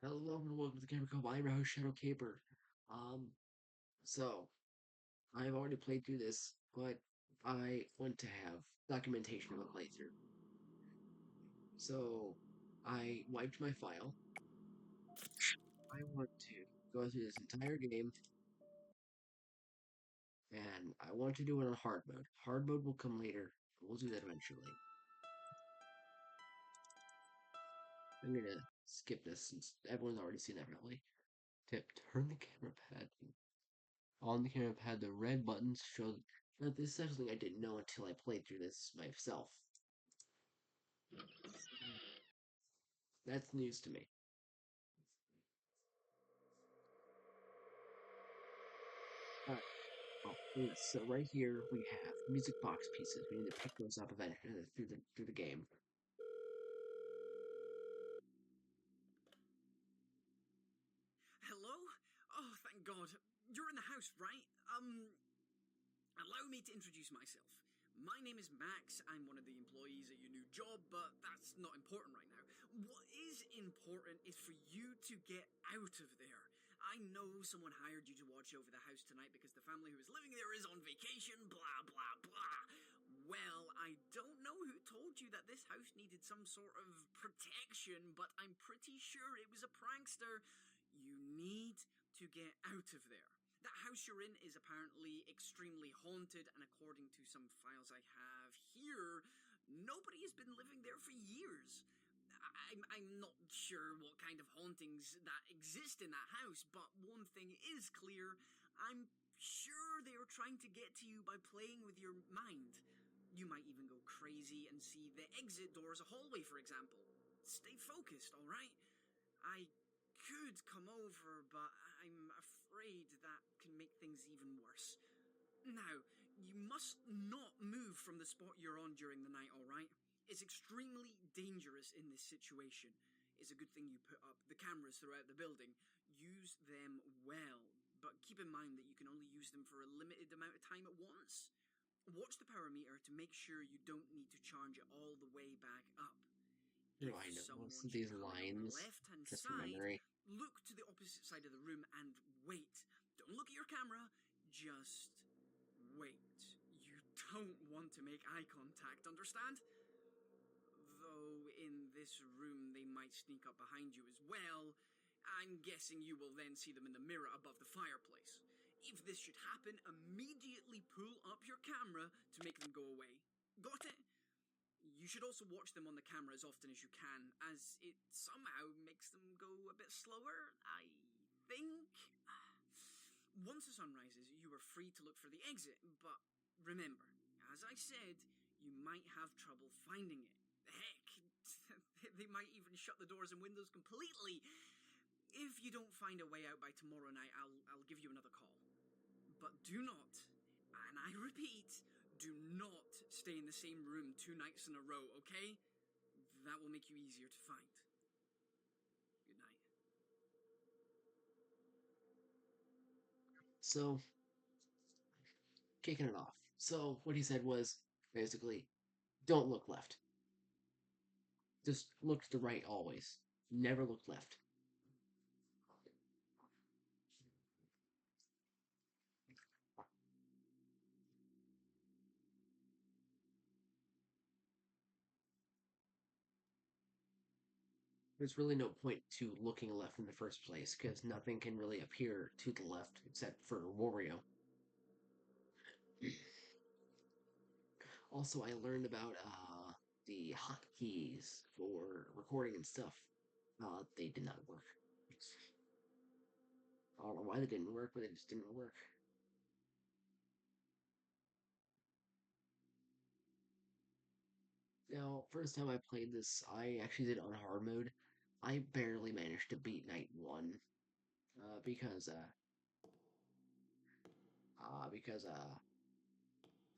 Hello and welcome to the Gamer Club. I'm your host Shadow Caper. Um, so I've already played through this, but I want to have documentation of the playthrough. So I wiped my file. I want to go through this entire game, and I want to do it on hard mode. Hard mode will come later. We'll do that eventually. I'm gonna skip this since everyone's already seen that probably. Tip: turn the camera pad on the camera pad. The red buttons show. Now, this is something I didn't know until I played through this myself. That's news to me. Alright, well, yes, so right here we have music box pieces. We need to pick those up eventually through the game. Hello? Oh, thank God. You're in the house, right? Allow me to introduce myself. My name is Max. I'm one of the employees at your new job, but that's not important right now. What is important is for you to get out of there. I know someone hired you to watch over the house tonight because the family who is living there is on vacation, blah, blah, blah. Well, I don't know who told you that this house needed some sort of protection, but I'm pretty sure it was a prankster. You need to get out of there. That house you're in is apparently extremely haunted, and according to some files I have here, nobody has been living there for years. I'm not sure what kind of hauntings that exist in that house, but one thing is clear. I'm sure they are trying to get to you by playing with your mind. You might even go crazy and see the exit door as a hallway, for example. Stay focused, alright? I could come over, but I'm afraid that can make things even worse. Now, you must not move from the spot you're on during the night, alright? It's extremely dangerous in this situation. It's a good thing you put up the cameras throughout the building. Use them well, but keep in mind that you can only use them for a limited amount of time at once. Watch the power meter to make sure you don't need to charge it all the way back up. Do If I know most someone of should these come in on the lines left-hand just from side, memory? look to the opposite side of the room and wait. Don't look at your camera, just wait. You don't want to make eye contact, understand? Though in this room they might sneak up behind you as well. I'm guessing you will then see them in the mirror above the fireplace. If this should happen, immediately pull up your camera to make them go away. Got it? You should also watch them on the camera as often as you can, as it somehow makes them go a bit slower, I think. Once the sun rises, you are free to look for the exit, but remember, as I said, you might have trouble finding it. Heck, they might even shut the doors and windows completely. If you don't find a way out by tomorrow night, I'll give you another call. But do not, and I repeat, do not stay in the same room 2 nights in a row, okay? That will make you easier to find. Good night. So, kicking it off. So, what he said was basically, don't look left. Just look to the right always. Never look left. There's really no point to looking left in the first place because nothing can really appear to the left except for Wario. Also, I learned about the hotkeys for recording and stuff. They did not work. I don't know why they didn't work, but they just didn't work. Now, first time I played this, I actually did it on hard mode. I barely managed to beat night one because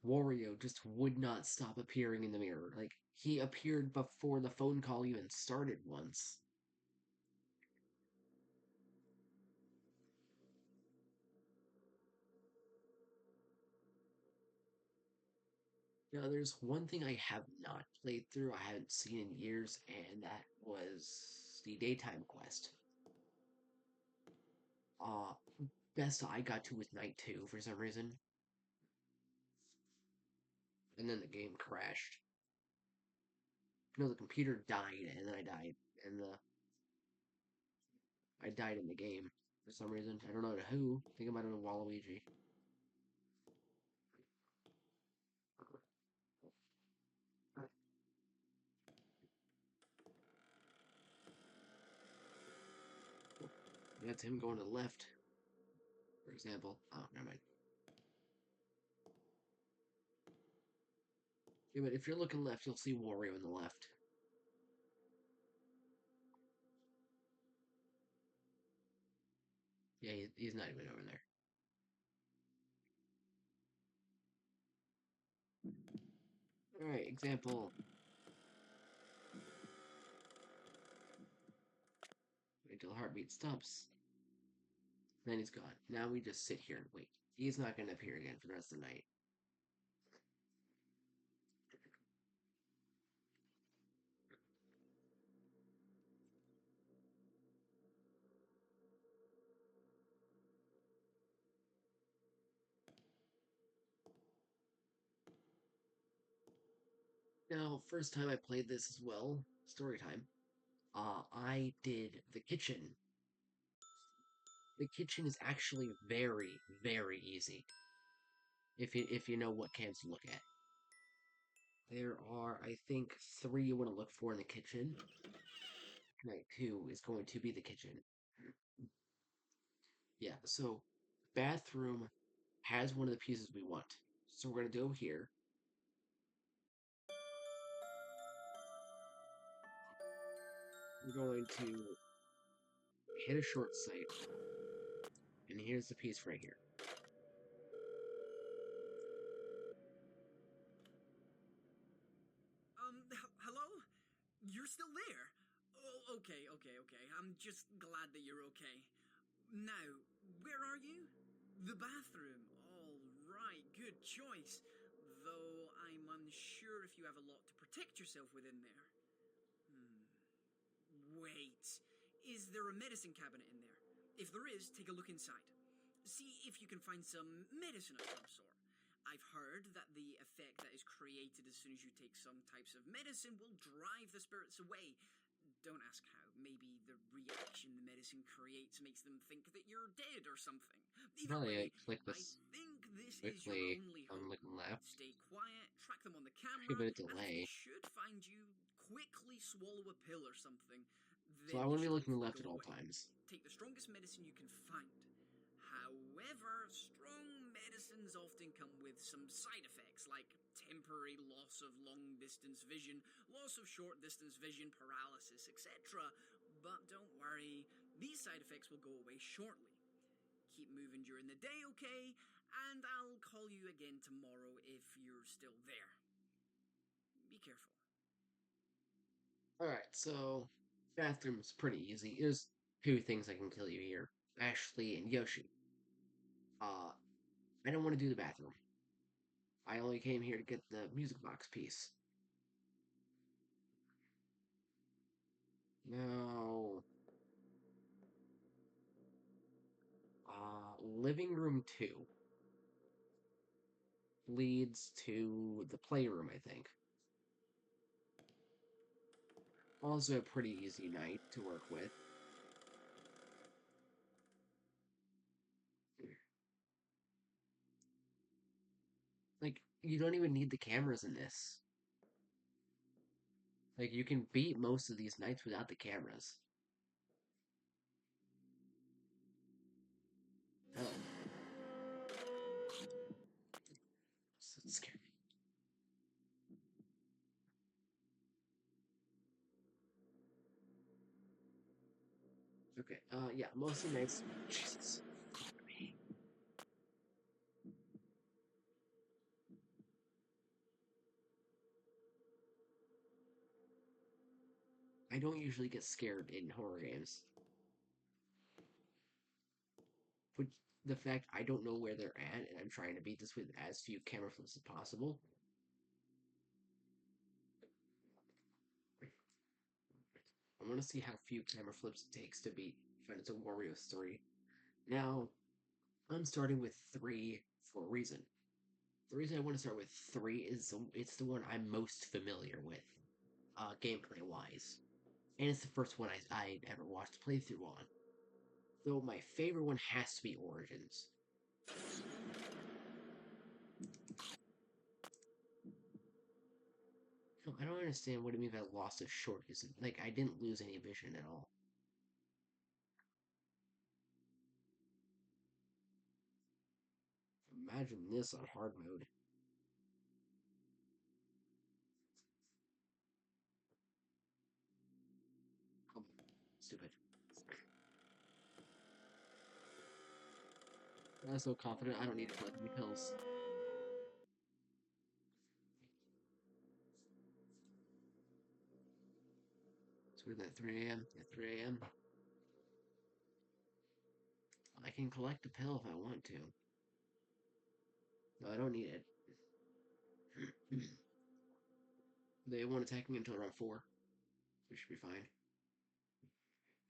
Wario just would not stop appearing in the mirror. Like he appeared before the phone call even started once. Now, there's one thing I have not played through, I haven't seen in years, and that was the daytime quest. Uh, best I got to was night two for some reason, and then the game crashed. No, the computer died, and then I died, and the I died in the game for some reason. I don't know to who. I think it might have been Waluigi. That's him going to the left, for example. Oh, never mind. Yeah, but if you're looking left, you'll see Wario on the left. Yeah, he's not even over there. Alright, example. Wait until the heartbeat stops. Then he's gone. Now we just sit here and wait. He's not going to appear again for the rest of the night. Now, first time I played this as well, story time. I did the kitchen. The kitchen is actually very, very easy if you know what cans to look at. There are, I think, three you want to look for in the kitchen. Night two is going to be the kitchen. Yeah, so bathroom has one of the pieces we want. So we're gonna go here. We're going to hit a short sight, and here's the piece right here. Hello? You're still there? Oh, okay. I'm just glad that you're okay. Now, where are you? The bathroom. All right, good choice. Though I'm unsure if you have a lot to protect yourself with in there. Hmm. Wait. Is there a medicine cabinet in there? If there is, take a look inside. See if you can find some medicine of some sort. I've heard that the effect that is created as soon as you take some types of medicine will drive the spirits away. Don't ask how. Maybe the reaction the medicine creates makes them think that you're dead or something. Either Probably way, click I this think this is your quickly only on hope. looking left. Stay quiet, track them on the A camera, bit of and if they delay. should find you, quickly swallow a pill or something. So I Then want you to be should looking hopefully left go at all away. times. Take the strongest medicine you can find. However, strong medicines often come with some side effects like temporary loss of long distance vision, loss of short distance vision, paralysis, etc. But don't worry, these side effects will go away shortly. Keep moving during the day, okay? And I'll call you again tomorrow if you're still there. Be careful. Alright, so bathroom's pretty easy. There's two things that can kill you here. Ashley and Yoshi. I don't want to do the bathroom. I only came here to get the music box piece. Now, living room 2 leads to the playroom, I think. Also a pretty easy night to work with. Like, you don't even need the cameras in this. Like, you can beat most of these nights without the cameras. Oh, so scary. Okay, yeah, most of the nights. Jesus. I don't usually get scared in horror games. But the fact I don't know where they're at, and I'm trying to beat this with as few camera flips as possible. I want to see how few camera flips it takes to beat Final Fantasy Warriors 3. Now, I'm starting with 3 for a reason. The reason I want to start with 3 is it's the one I'm most familiar with, gameplay wise. And it's the first one I ever watched a playthrough on. Though my favorite one has to be Origins. No, I don't understand what it means by loss of short. Like, I didn't lose any vision at all. Imagine this on hard mode. Come on. Stupid. I'm so confident I don't need to collect any pills. So we're at 3 a.m. At 3 a.m. I can collect a pill if I want to. No, I don't need it. They won't attack me until around 4. We should be fine.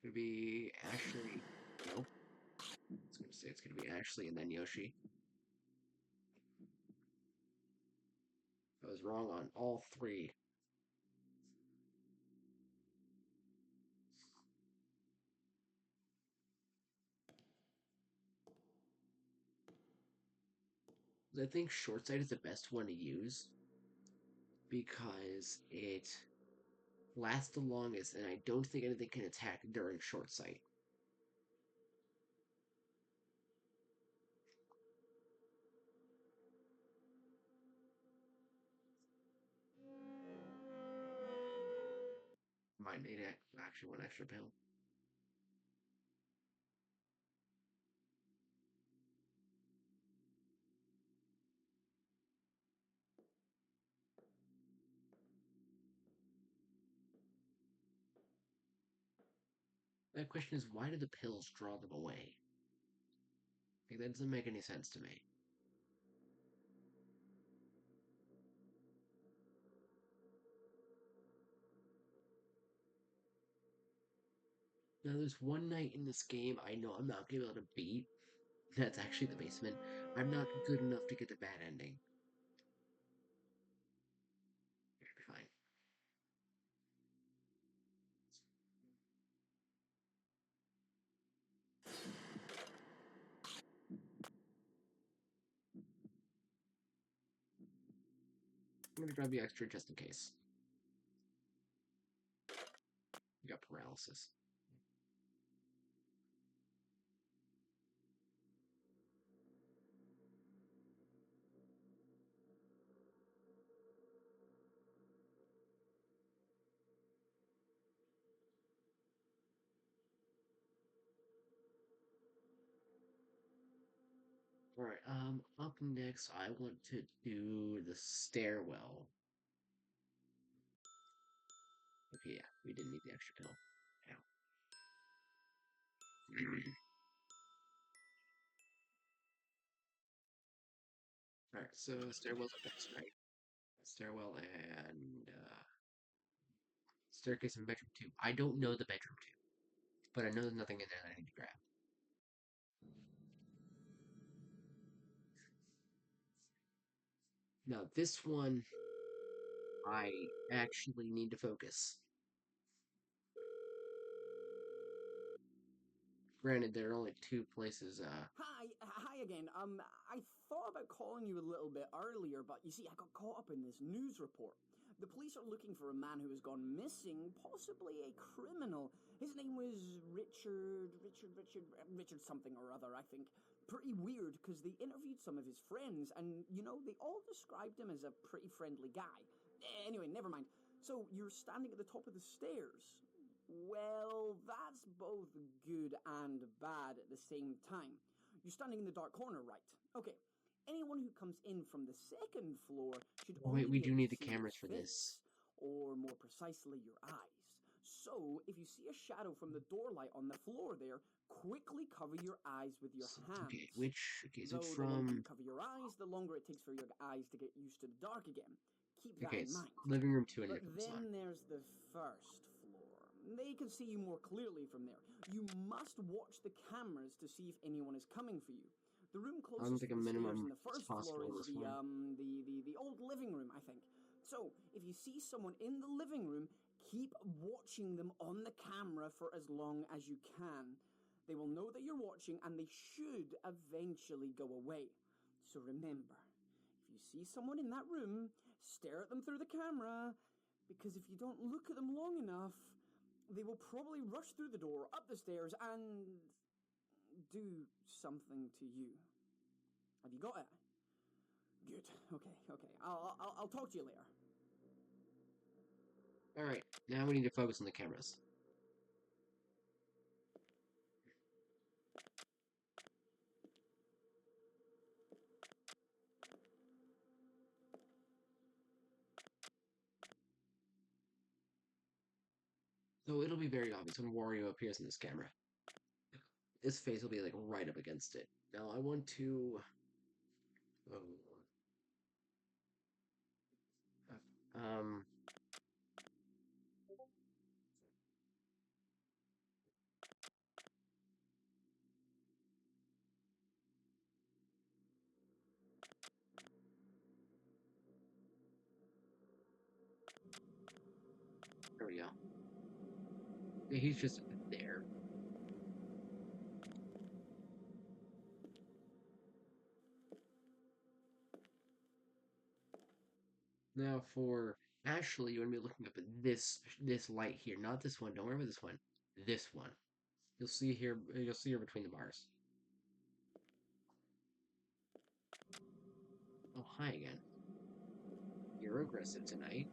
It'll be Ashley. No. It's gonna say it's gonna be Ashley and then Yoshi. I was wrong on all 3. I think short sight is the best one to use because it lasts the longest, and I don't think anything can attack during short sight. Might need actually one extra pill. My question is, why do the pills draw them away? Like, that doesn't make any sense to me. Now, there's one night in this game I know I'm not gonna be able to beat. That's actually the basement. I'm not good enough to get the bad ending. It should be fine. I'm gonna grab the extra just in case. You got paralysis. Alright, up next, I want to do the stairwell. Okay, yeah, we didn't need the extra pill. Ow. Alright, so stairwell's up next, right? Stairwell and staircase in bedroom 2. I don't know the bedroom 2, but I know there's nothing in there that I need to grab. Now, this one, I actually need to focus. Granted, there are only 2 places, Hi again. I thought about calling you a little bit earlier, but you see, I got caught up in this news report. The police are looking for a man who has gone missing, possibly a criminal. His name was Richard something or other, I think. Pretty weird because they interviewed some of his friends, and they all described him as a pretty friendly guy. Anyway, never mind. So you're standing at the top of the stairs. Well, that's both good and bad at the same time. You're standing in the dark corner, right? Okay. Anyone who comes in from the second floor should oh wait, only we be do able to need the see your cameras for this. face, or more precisely, your eyes. So, if you see a shadow from the doorlight on the floor there, quickly cover your eyes with your Okay, hands. so it's Though the longer you from, cover your eyes, the longer it takes for your eyes to get used to the dark again. Keep that okay, in it's mind. living room 2 and But earphones on. then there's the first floor. They can see you more clearly from there. You must watch the cameras to see if anyone is coming for you. The room I don't closest think to a the stairs minimum in the is first floor possible is in this one. the old living room, I think. So, if you see someone in the living room, keep watching them on the camera for as long as you can. They will know that you're watching and they should eventually go away. So remember, if you see someone in that room, stare at them through the camera, because if you don't look at them long enough, they will probably rush through the door, up the stairs, and do something to you. Have you got it? Good. Okay. I'll talk to you later. Alright, now we need to focus on the cameras. So it'll be very obvious when Wario appears in this camera. His face will be like right up against it. Now I want to. Oh, um. There we go. Yeah, he's just there. Now for Ashley, you want to be looking up at this light here, not this one. Don't worry about this one. This one. You'll see here. You'll see her between the bars. Oh, hi again. You're aggressive tonight.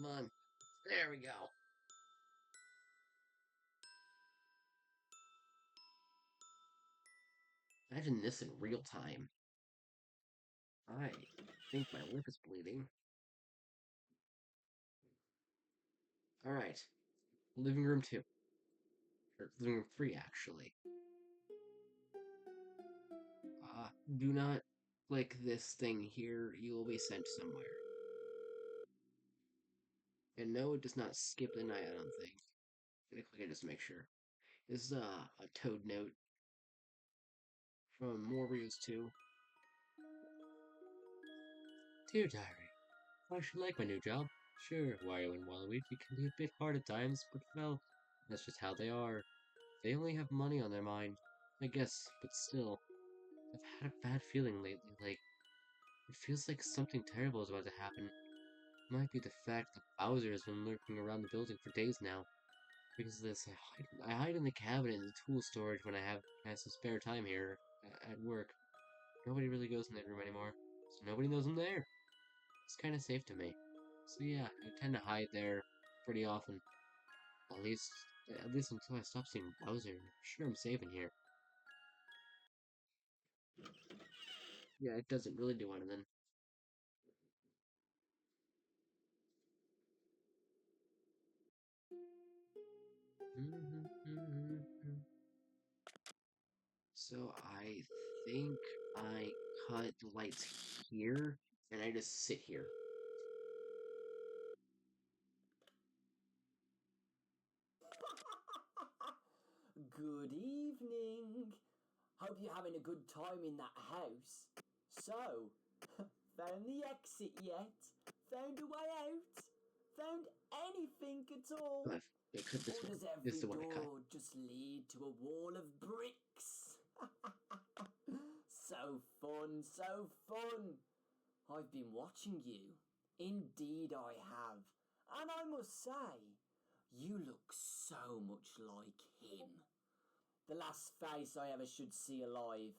on. There we go. Imagine this in real time. I think my lip is bleeding. Alright. Living room 2. Or living room 3, actually. Do not click this thing here. You will be sent somewhere. And no, it does not skip the night, I don't think. I'm gonna click it just to make sure. This is a Toad note from Morbius 2. Dear Diary, I should like my new job. Sure, Wario and Waluigi can be a bit hard at times, but well, that's just how they are. They only have money on their mind, I guess, but still. I've had a bad feeling lately, like, it feels like something terrible is about to happen. It might be the fact that Bowser has been lurking around the building for days now. Because of this, I hide in the cabinet in the tool storage when I have some spare time here at work. Nobody really goes in that room anymore, so nobody knows I'm there. It's kind of safe to me. So yeah, I tend to hide there pretty often. At least, at least until I stop seeing Bowser. I'm sure I'm safe in here. Yeah, it doesn't really do anything. So I think I cut the lights here, and I just sit here. Good evening. Hope you're having a good time in that house. So, found the exit yet? Found a way out? Found anything at all? But I cut this Or one. does This is every the one I cut. door just lead to a wall of bricks? So fun, so fun. I've been watching you. Indeed, I have. And I must say, you look so much like him. The last face I ever should see alive.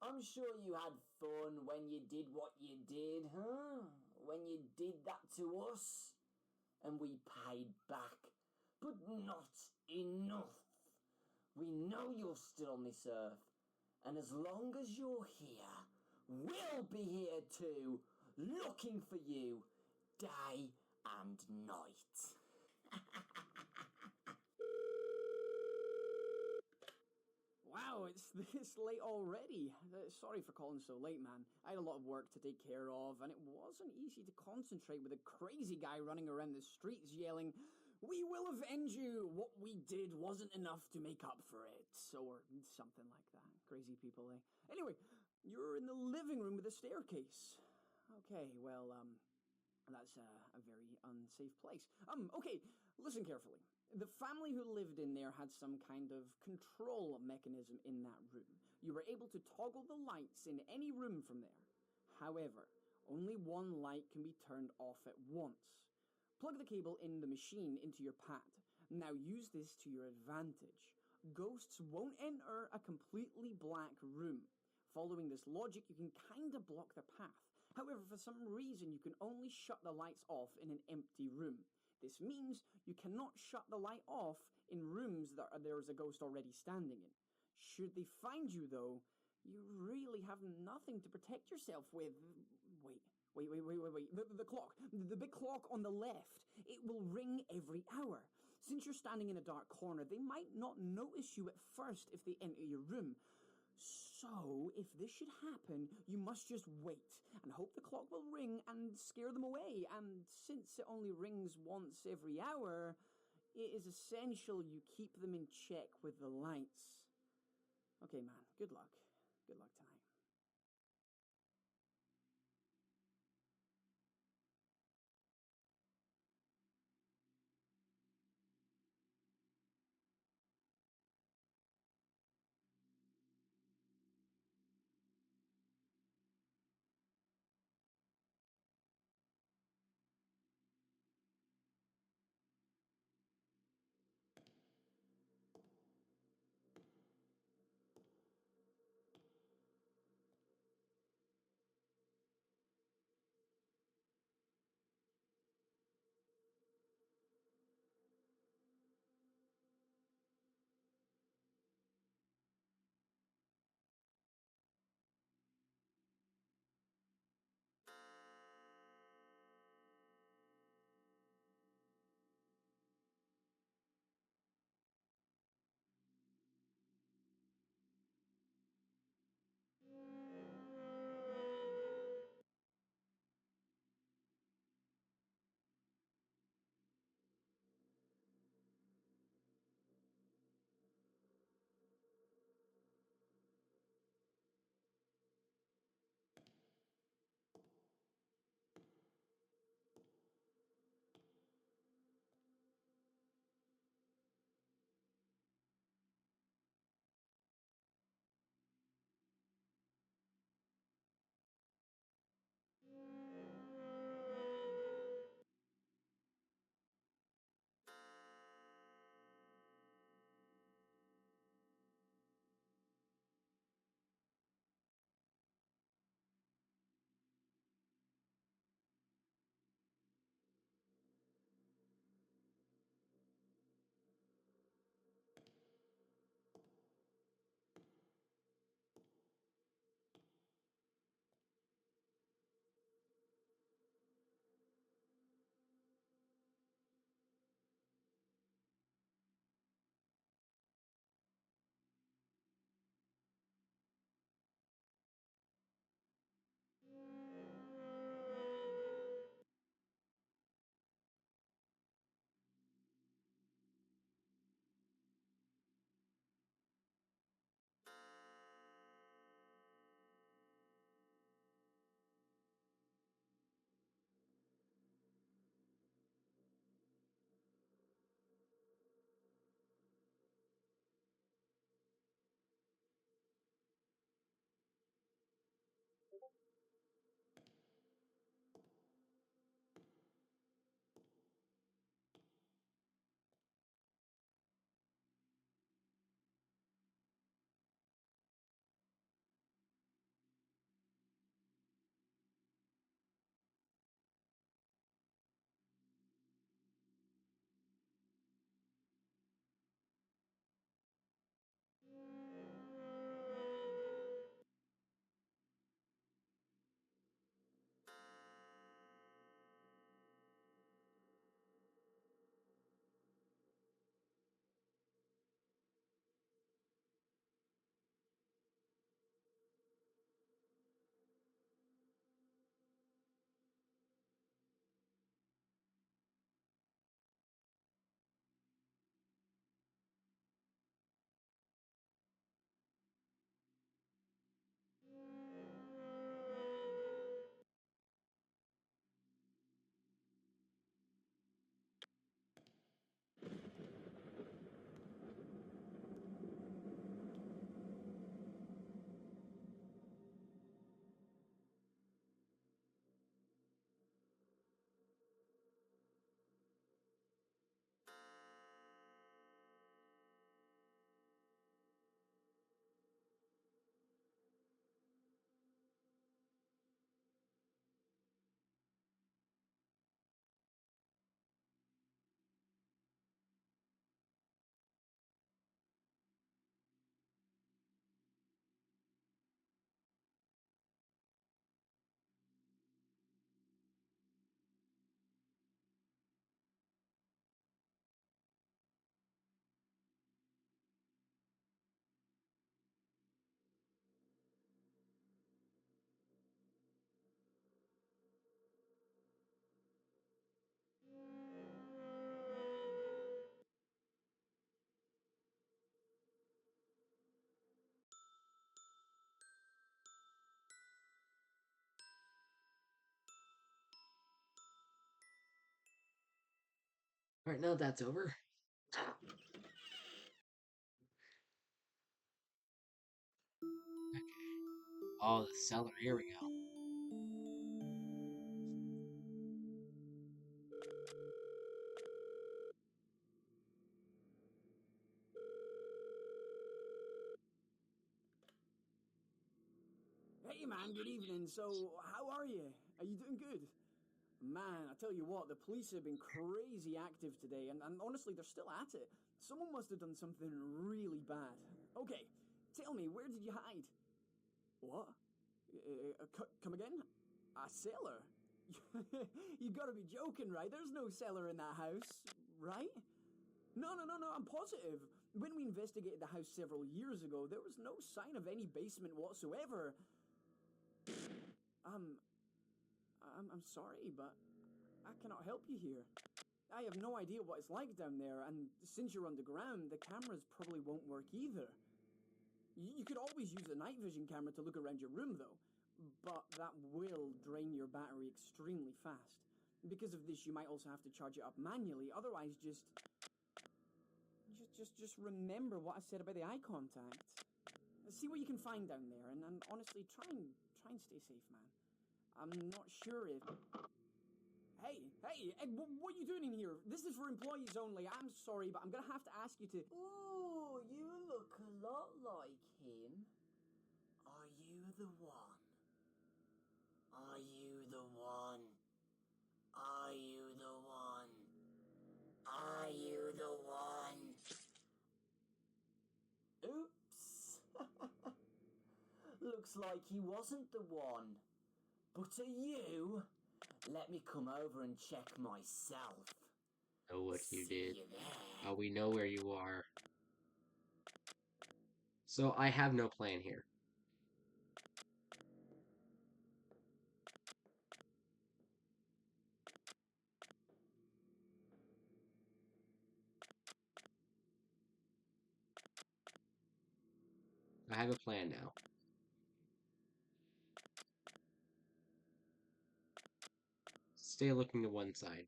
I'm sure you had fun when you did what you did, huh? When you did that to us, and we paid back. But not enough. We know you're still on this earth, and as long as you're here, we'll be here too, looking for you day and night. Wow, it's this late already. Sorry for calling so late, man. I had a lot of work to take care of, and it wasn't easy to concentrate with a crazy guy running around the streets yelling, "We will avenge you! What we did wasn't enough to make up for it," or something like that. Crazy people, eh? Anyway, you're in the living room with a staircase. Okay, well, that's a very unsafe place. Okay, listen carefully. The family who lived in there had some kind of control mechanism in that room. You were able to toggle the lights in any room from there. However, only one light can be turned off at once. Plug the cable in the machine into your pad. Now use this to your advantage. Ghosts won't enter a completely black room. Following this logic, you can kind of block their path. However, for some reason, you can only shut the lights off in an empty room. This means you cannot shut the light off in rooms that there's a ghost already standing in. Should they find you, though, you really have nothing to protect yourself with. Wait. The clock. The big clock on the left. It will ring every hour. Since you're standing in a dark corner, they might not notice you at first if they enter your room. So, if this should happen, you must just wait and hope the clock will ring and scare them away. And since it only rings once every hour, it is essential you keep them in check with the lights. Okay, man, good luck. Good luck tonight. All right, now that's over. Okay. Oh, the cellar. Here we go. Hey man, good evening. So, how are you? Are you doing good? Man, I tell you what, the police have been crazy active today, and honestly, they're still at it. Someone must have done something really bad. Okay, tell me, where did you hide? What? Come again? A cellar? You gotta be joking, right? There's no cellar in that house, right? No, I'm positive. When we investigated the house several years ago, there was no sign of any basement whatsoever. Um, I'm sorry, but I cannot help you here. I have no idea what it's like down there, and since you're underground, the cameras probably won't work either. You could always use a night vision camera to look around your room, though, but that will drain your battery extremely fast. Because of this, you might also have to charge it up manually. Otherwise, just remember what I said about the eye contact. See what you can find down there, and honestly, try and stay safe, man. I'm not sure if. Hey, Ed, what are you doing in here? This is for employees only. I'm sorry, but I'm gonna have to ask you to. Ooh, you look a lot like him. Are you the one? Are you the one? Are you the one? Are you the one? Oops. Looks like he wasn't the one. But are you? Let me come over and check myself. Know what you See did. you there. We know where you are. So I have no plan here. I have a plan now. Stay looking to one side.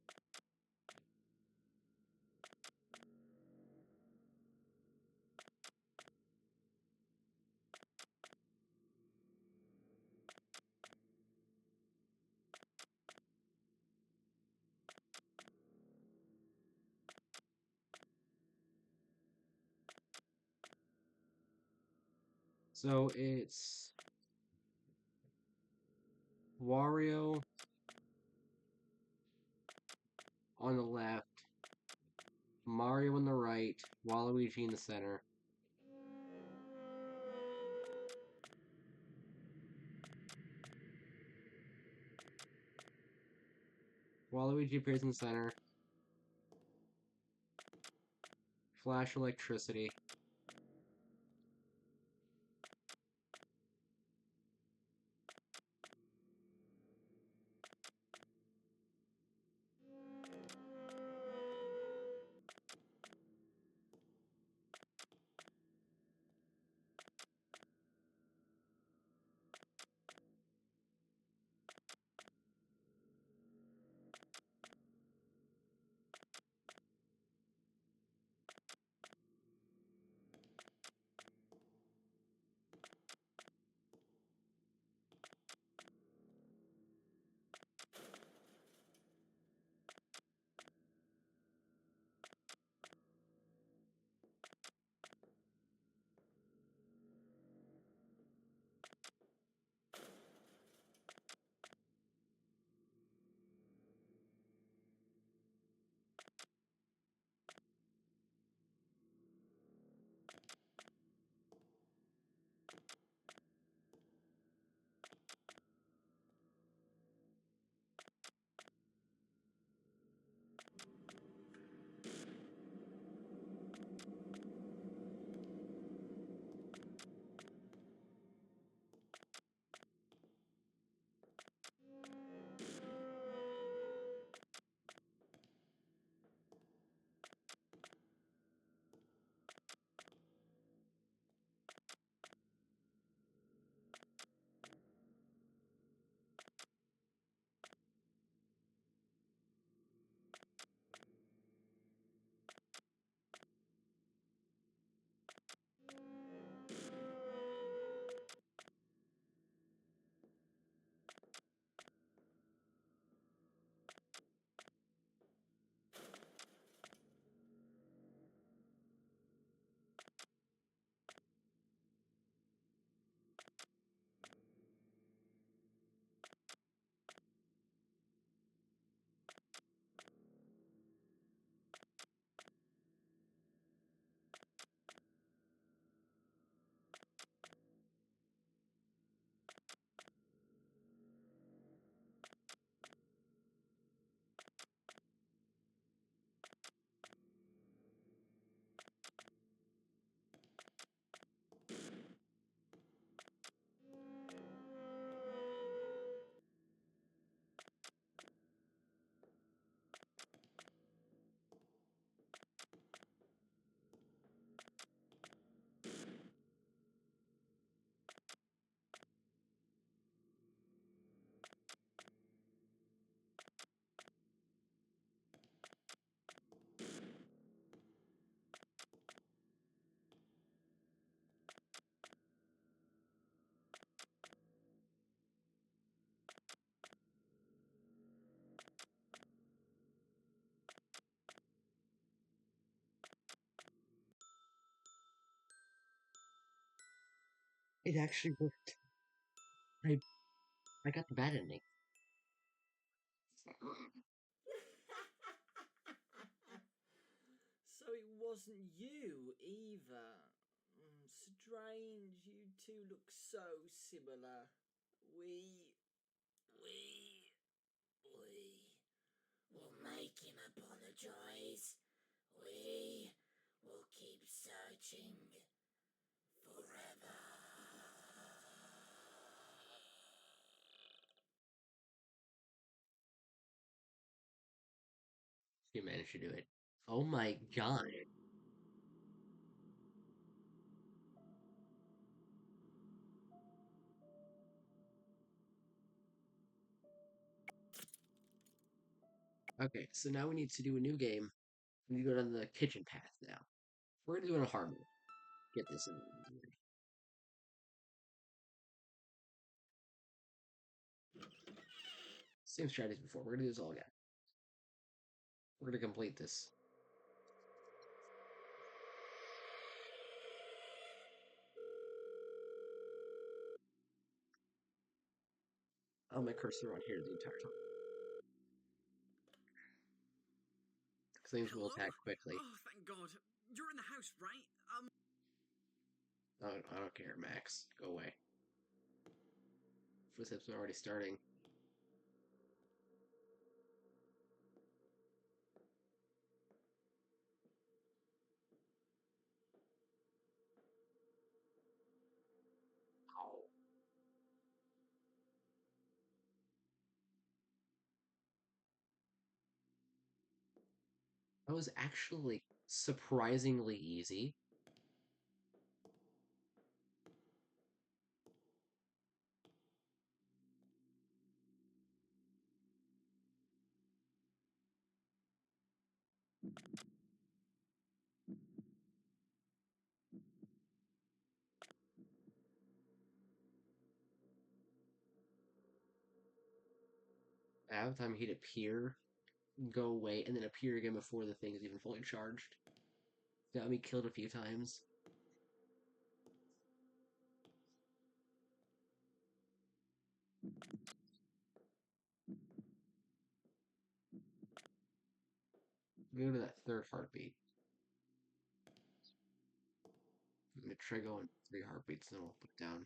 So it's Wario on the left, Mario on the right, Waluigi in the center. Waluigi appears in the center. Flash electricity. It actually worked. I I got the bad ending. So it wasn't you either. Strange, you two look so similar. We will make him apologise. We will keep searching forever. You managed to do it. Oh my god. Okay, so now we need to do a new game. We need to go down the kitchen path now. We're gonna do it on hard mode. Get this in. Same strategy as before. We're gonna do this all again. We're gonna complete this. I'll have my cursor on here the entire time. Things will Hello? attack quickly. Oh, thank God. You're in the house, right? I don't care, Max. Go away. Footsteps are already starting. Ow. That was actually surprisingly easy. Half the time he'd appear, go away, and then appear again before the thing is even fully charged. Got me killed a few times. Go to that third heartbeat. I'm gonna try going 3 heartbeats, then we'll put it down.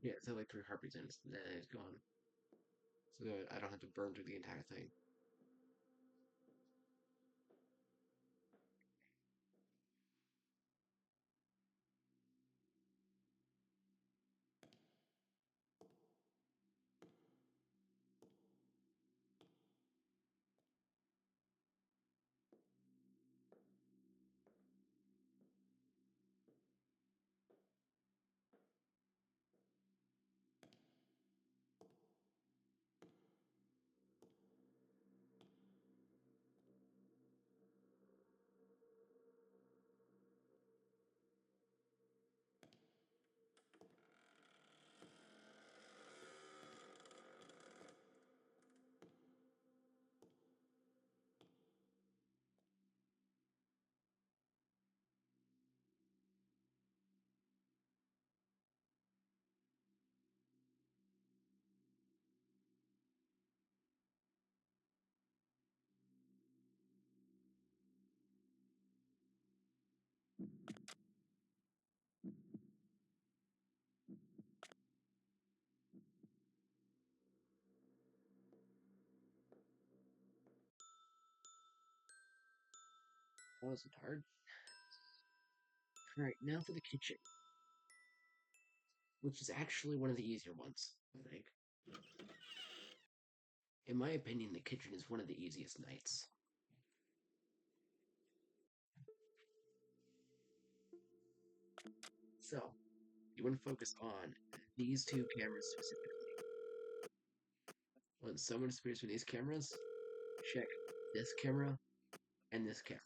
Yeah, so like 3 heartbeats and then it's gone. So that I don't have to burn through the entire thing. That wasn't hard. Alright, now for the kitchen. Which is actually one of the easier ones, I think. In my opinion, the kitchen is one of the easiest nights. So, you want to focus on these 2 cameras specifically. When someone appears with these cameras, check this camera and this camera.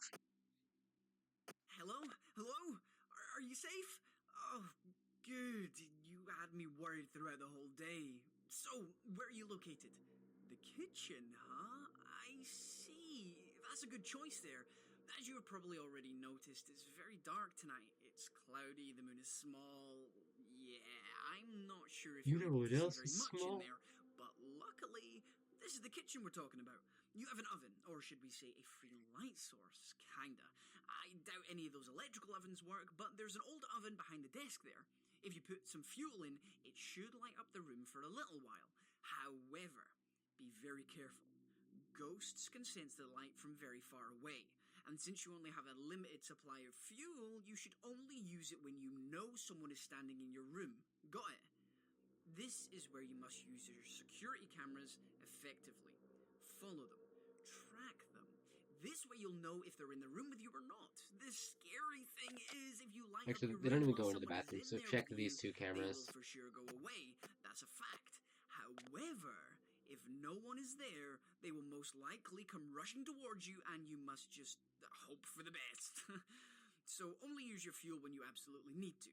you safe? Oh, good. You had me worried throughout the whole day. So, where are you located? The kitchen, huh? I see. That's a good choice there. As you have probably already noticed, it's very dark tonight. It's cloudy, the moon is small. Yeah, I'm not sure if You you'll know be able what to see else very is much in small? there, but luckily, this is the kitchen we're talking about. You have an oven, or should we say a free light source, kinda. I doubt any of those electrical ovens work, but there's an old oven behind the desk there. If you put some fuel in, it should light up the room for a little while. However, be very careful. Ghosts can sense the light from very far away, and since you only have a limited supply of fuel, you should only use it when you know someone is standing in your room. Got it? This is where you must use your security cameras effectively. Follow them. Track them. This way you'll know if they're in the room with you or not. The scary thing is, if you light up Actually, your they don't room even while go into the someone is bathroom, in so there check with these you, two they will cameras. for sure go away. That's a fact. However, if no one is there, they will most likely come rushing towards you, and you must just hope for the best. So only use your fuel when you absolutely need to.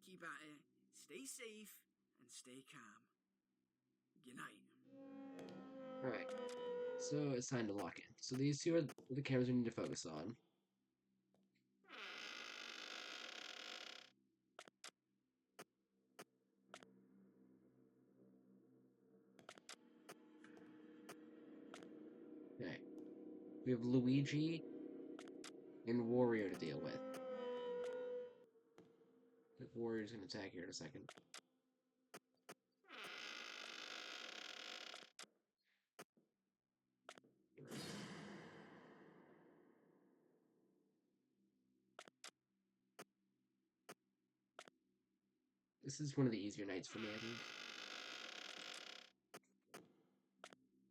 Keep at it, stay safe, and stay calm. Good night. Alright, so it's time to lock in. So these two are the cameras we need to focus on. Okay. We have Luigi and Wario to deal with. The Wario's gonna attack here in a second. This is one of the easier nights for me, I think.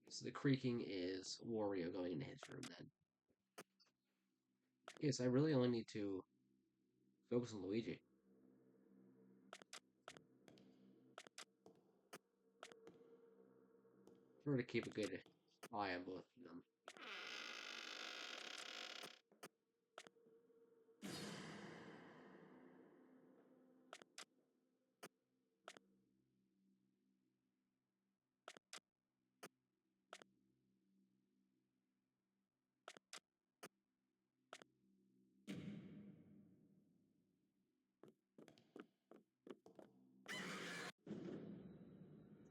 So the creaking is Wario going into his room then. Yes, I really only need to focus on Luigi. In order to keep a good eye on both of them.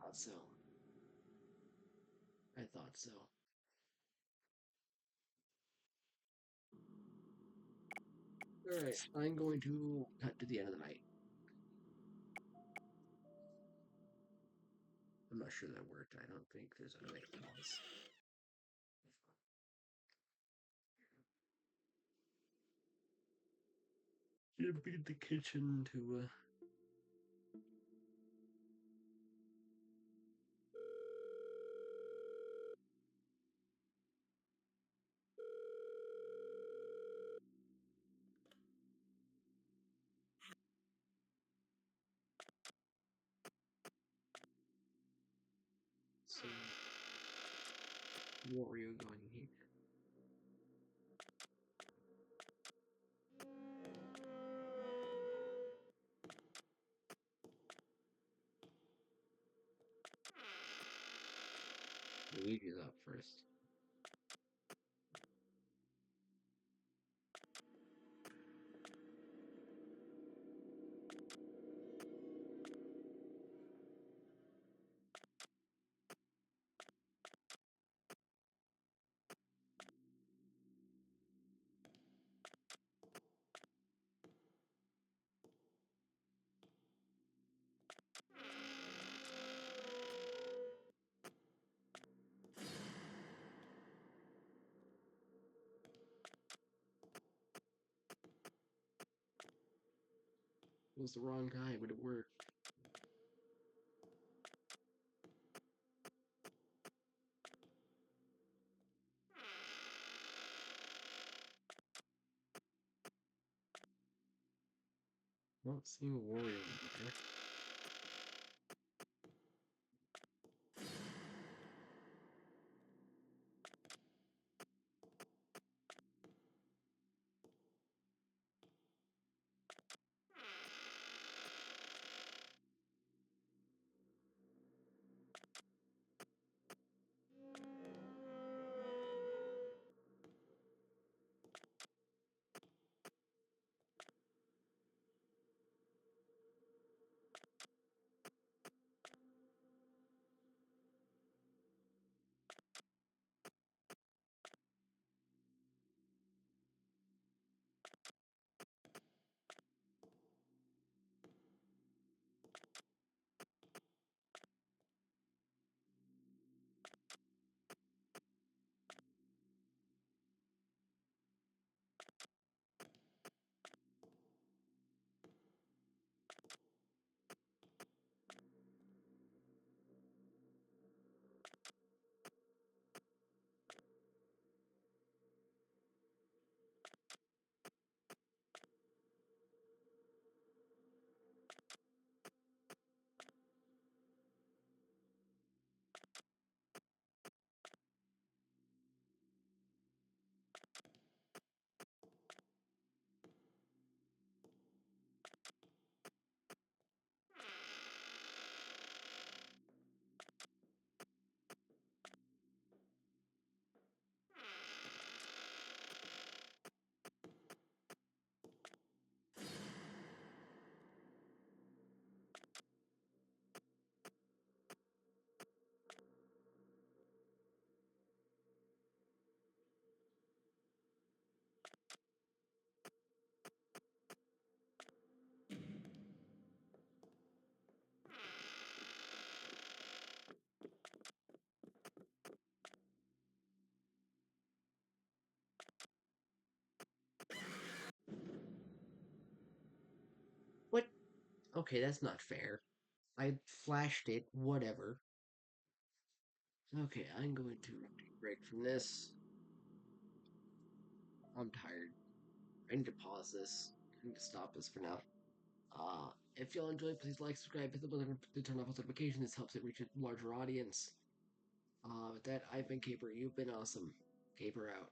Thought so. I thought so. Alright, I'm going to cut to the end of the night. I'm not sure that worked. I don't think there's a way to pause. Should be in the kitchen to see Wario going here. Luigi's up first. It was the wrong guy, but it worked. Not seeing Wario anywhere. Okay, that's not fair. I flashed it, whatever. Okay, I'm going to take a break from this. I'm tired. I need to pause this. I need to stop this for now. If y'all enjoyed, please like, subscribe, hit the button to turn off notifications. This helps it reach a larger audience. With that, I've been Caper. You've been awesome. Caper out.